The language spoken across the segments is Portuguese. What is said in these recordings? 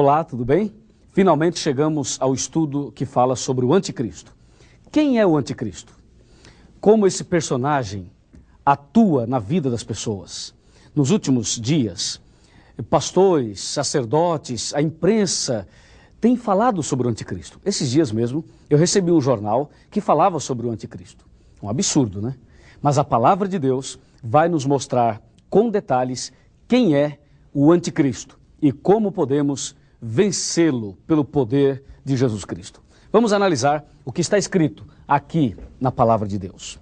Olá, tudo bem? Finalmente chegamos ao estudo que fala sobre o anticristo. Quem é o anticristo? Como esse personagem atua na vida das pessoas? Nos últimos dias, pastores, sacerdotes, a imprensa têm falado sobre o anticristo. Esses dias mesmo, eu recebi um jornal que falava sobre o anticristo. Um absurdo, né? Mas a palavra de Deus vai nos mostrar com detalhes quem é o anticristo e como podemos vencê-lo pelo poder de Jesus Cristo. Vamos analisar o que está escrito aqui na palavra de Deus.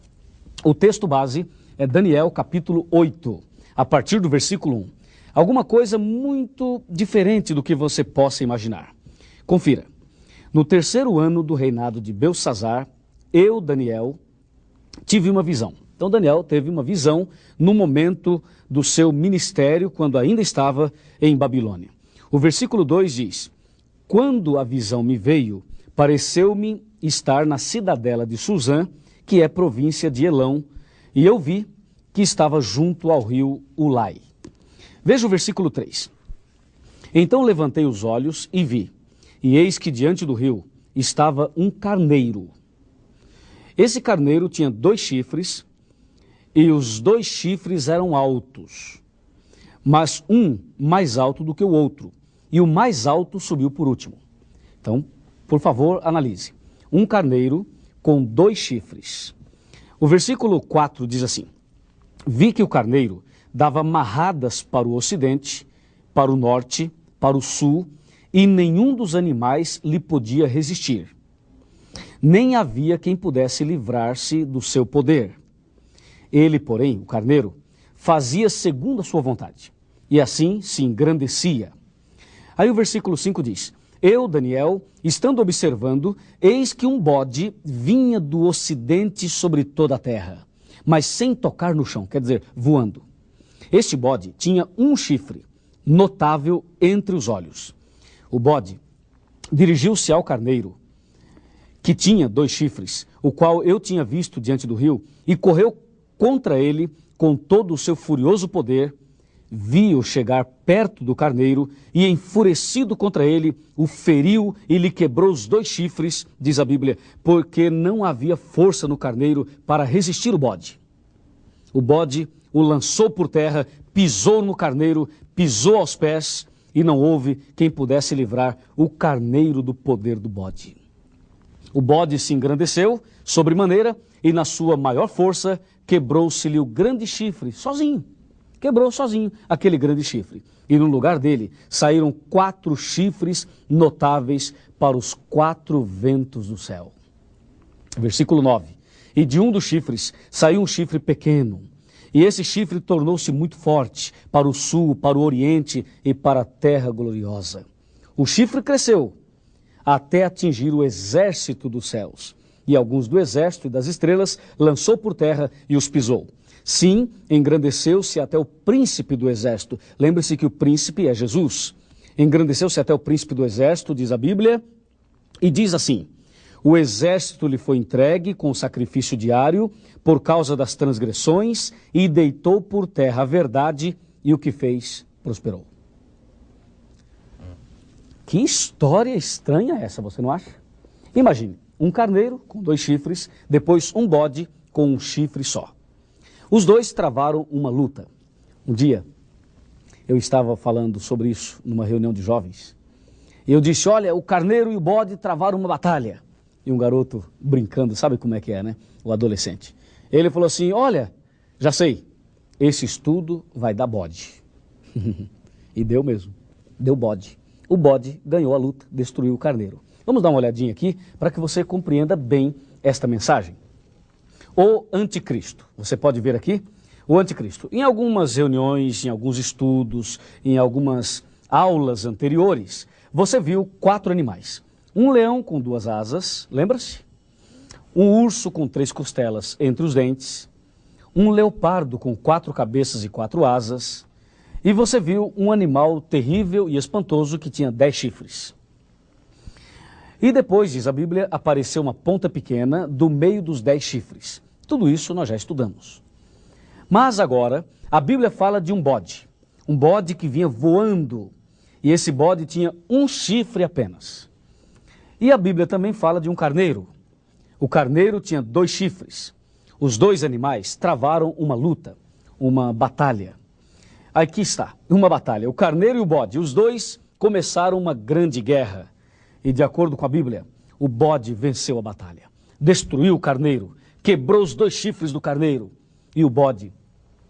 O texto base é Daniel capítulo 8, a partir do versículo 1. Alguma coisa muito diferente do que você possa imaginar. Confira. No terceiro ano do reinado de Belsassar, eu, Daniel, tive uma visão. Então Daniel teve uma visão no momento do seu ministério, quando ainda estava em Babilônia. O versículo 2 diz: quando a visão me veio, pareceu-me estar na cidadela de Suzã, que é província de Elão, e eu vi que estava junto ao rio Ulai. Veja o versículo 3. Então levantei os olhos e vi, e eis que diante do rio estava um carneiro. Esse carneiro tinha 2 chifres, e os 2 chifres eram altos, mas um mais alto do que o outro, e o mais alto subiu por último. Então, por favor, analise. Um carneiro com 2 chifres. O versículo 4 diz assim: vi que o carneiro dava marradas para o ocidente, para o norte, para o sul, e nenhum dos animais lhe podia resistir. Nem havia quem pudesse livrar-se do seu poder. Ele, porém, o carneiro, fazia segundo a sua vontade, e assim se engrandecia. Aí o versículo 5 diz: eu, Daniel, estando observando, eis que um bode vinha do ocidente sobre toda a terra, mas sem tocar no chão, quer dizer, voando. Este bode tinha um chifre, notável entre os olhos. O bode dirigiu-se ao carneiro, que tinha 2 chifres, o qual eu tinha visto diante do rio, e correu contra ele com todo o seu furioso poder. Vi-o chegar perto do carneiro e, enfurecido contra ele, o feriu e lhe quebrou os 2 chifres, diz a Bíblia, porque não havia força no carneiro para resistir o bode. O bode o lançou por terra, pisou no carneiro, pisou aos pés, e não houve quem pudesse livrar o carneiro do poder do bode. O bode se engrandeceu sobremaneira e, na sua maior força, quebrou-se-lhe o grande chifre, sozinho. Quebrou sozinho aquele grande chifre. E no lugar dele saíram 4 chifres notáveis para os 4 ventos do céu. Versículo 9. E de um dos chifres saiu um chifre pequeno. E esse chifre tornou-se muito forte para o sul, para o oriente e para a terra gloriosa. O chifre cresceu até atingir o exército dos céus. E alguns do exército e das estrelas lançou por terra e os pisou. Sim, engrandeceu-se até o príncipe do exército. Lembre-se que o príncipe é Jesus. Engrandeceu-se até o príncipe do exército, diz a Bíblia, e diz assim: o exército lhe foi entregue com o sacrifício diário por causa das transgressões e deitou por terra a verdade, e o que fez prosperou. Que história estranha é essa, você não acha? Imagine, um carneiro com 2 chifres, depois um bode com um chifre só. Os 2 travaram uma luta. Um dia, eu estava falando sobre isso numa reunião de jovens. E eu disse: olha, o carneiro e o bode travaram uma batalha. E um garoto brincando, sabe como é que é, né? O adolescente. Ele falou assim: olha, já sei, esse estudo vai dar bode. E deu mesmo, deu bode. O bode ganhou a luta, destruiu o carneiro. Vamos dar uma olhadinha aqui para que você compreenda bem esta mensagem. O anticristo, você pode ver aqui, o anticristo. Em algumas reuniões, em alguns estudos, em algumas aulas anteriores, você viu 4 animais. Um leão com 2 asas, lembra-se? Um urso com 3 costelas entre os dentes, um leopardo com 4 cabeças e 4 asas, e você viu um animal terrível e espantoso que tinha 10 chifres. E depois, diz a Bíblia, apareceu uma ponta pequena do meio dos 10 chifres. Tudo isso nós já estudamos. Mas agora, a Bíblia fala de um bode que vinha voando e esse bode tinha um chifre apenas. E a Bíblia também fala de um carneiro. O carneiro tinha 2 chifres. Os 2 animais travaram uma luta, uma batalha. Aqui está, uma batalha. O carneiro e o bode, os 2 começaram uma grande guerra. E de acordo com a Bíblia, o bode venceu a batalha. Destruiu o carneiro, quebrou os 2 chifres do carneiro. E o bode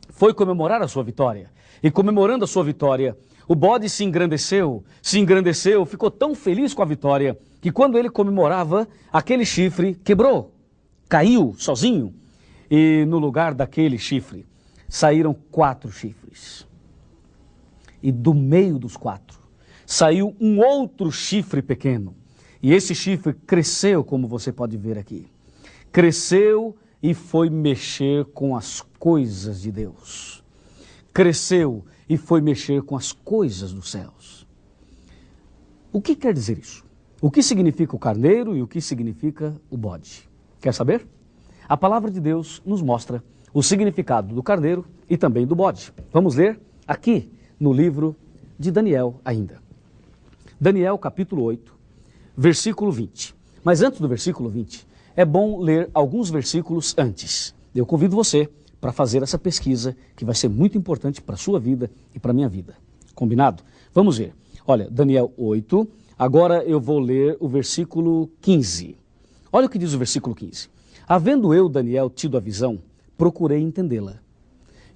foi comemorar a sua vitória. E comemorando a sua vitória, o bode se engrandeceu, ficou tão feliz com a vitória, que quando ele comemorava, aquele chifre quebrou, caiu sozinho. E no lugar daquele chifre, saíram 4 chifres. E do meio dos 4, saiu um outro chifre pequeno. E esse chifre cresceu, como você pode ver aqui. Cresceu e foi mexer com as coisas de Deus. Cresceu e foi mexer com as coisas dos céus. O que quer dizer isso? O que significa o carneiro e o que significa o bode? Quer saber? A palavra de Deus nos mostra o significado do carneiro e também do bode. Vamos ler aqui no livro de Daniel ainda. Daniel capítulo 8, versículo 20. Mas antes do versículo 20, é bom ler alguns versículos antes. Eu convido você para fazer essa pesquisa, que vai ser muito importante para a sua vida e para a minha vida. Combinado? Vamos ver. Olha, Daniel 8, agora eu vou ler o versículo 15. Olha o que diz o versículo 15. Havendo eu, Daniel, tido a visão, procurei entendê-la.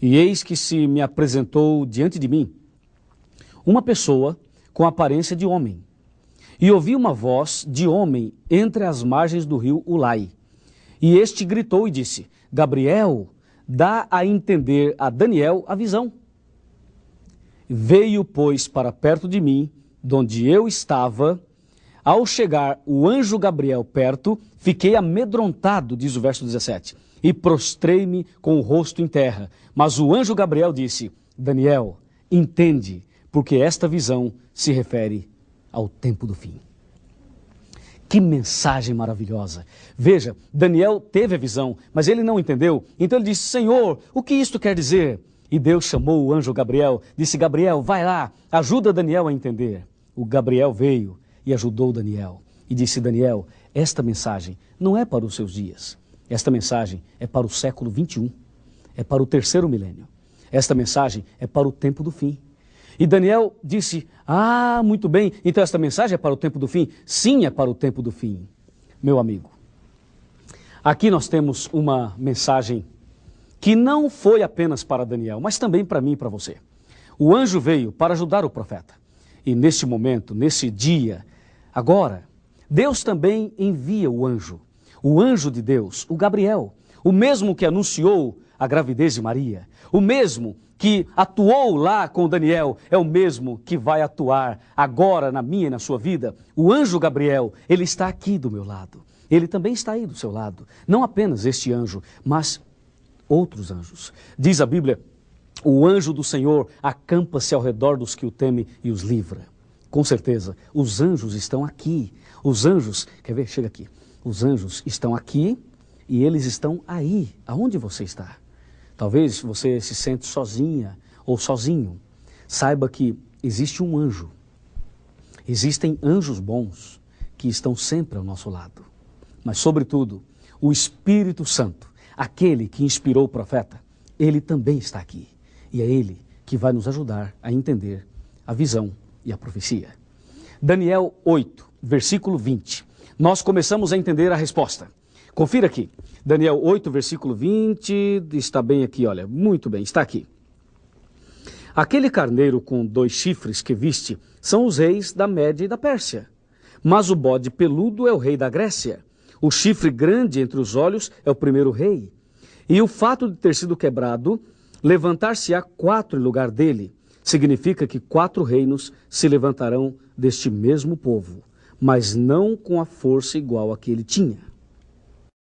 E eis que se me apresentou diante de mim uma pessoa com aparência de homem. E ouvi uma voz de homem entre as margens do rio Ulai. E este gritou e disse: Gabriel, dá a entender a Daniel a visão. Veio, pois, para perto de mim, donde eu estava. Ao chegar o anjo Gabriel perto, fiquei amedrontado, diz o verso 17, e prostrei-me com o rosto em terra. Mas o anjo Gabriel disse: Daniel, entende, porque esta visão se refere ao tempo do fim. Que mensagem maravilhosa! Veja, Daniel teve a visão, mas ele não entendeu. Então ele disse: Senhor, o que isto quer dizer? E Deus chamou o anjo Gabriel, disse: Gabriel, vai lá, ajuda Daniel a entender. O Gabriel veio e ajudou Daniel. E disse: Daniel, esta mensagem não é para os seus dias. Esta mensagem é para o século 21. É para o 3º milênio. Esta mensagem é para o tempo do fim. E Daniel disse: ah, muito bem, então esta mensagem é para o tempo do fim? Sim, é para o tempo do fim. Meu amigo, aqui nós temos uma mensagem que não foi apenas para Daniel, mas também para mim e para você. O anjo veio para ajudar o profeta. E neste momento, nesse dia, agora, Deus também envia o anjo de Deus, o Gabriel, o mesmo que anunciou a gravidez de Maria, o mesmo que atuou lá com Daniel, é o mesmo que vai atuar agora na minha e na sua vida. O anjo Gabriel, ele está aqui do meu lado. Ele também está aí do seu lado. Não apenas este anjo, mas outros anjos. Diz a Bíblia: o anjo do Senhor acampa-se ao redor dos que o temem e os livra. Com certeza, os anjos estão aqui. Os anjos, quer ver? Chega aqui. Os anjos estão aqui e eles estão aí, aonde você está. Talvez você se sente sozinha ou sozinho. Saiba que existe um anjo. Existem anjos bons que estão sempre ao nosso lado. Mas, sobretudo, o Espírito Santo, aquele que inspirou o profeta, ele também está aqui. E é ele que vai nos ajudar a entender a visão e a profecia. Daniel 8, versículo 20. Nós começamos a entender a resposta. Confira aqui. Daniel 8, versículo 20, está bem aqui, olha, muito bem, está aqui. Aquele carneiro com 2 chifres que viste são os reis da Média e da Pérsia. Mas o bode peludo é o rei da Grécia. O chifre grande entre os olhos é o primeiro rei. E o fato de ter sido quebrado, levantar-se-á 4 em lugar dele. Significa que 4 reinos se levantarão deste mesmo povo, mas não com a força igual a que ele tinha.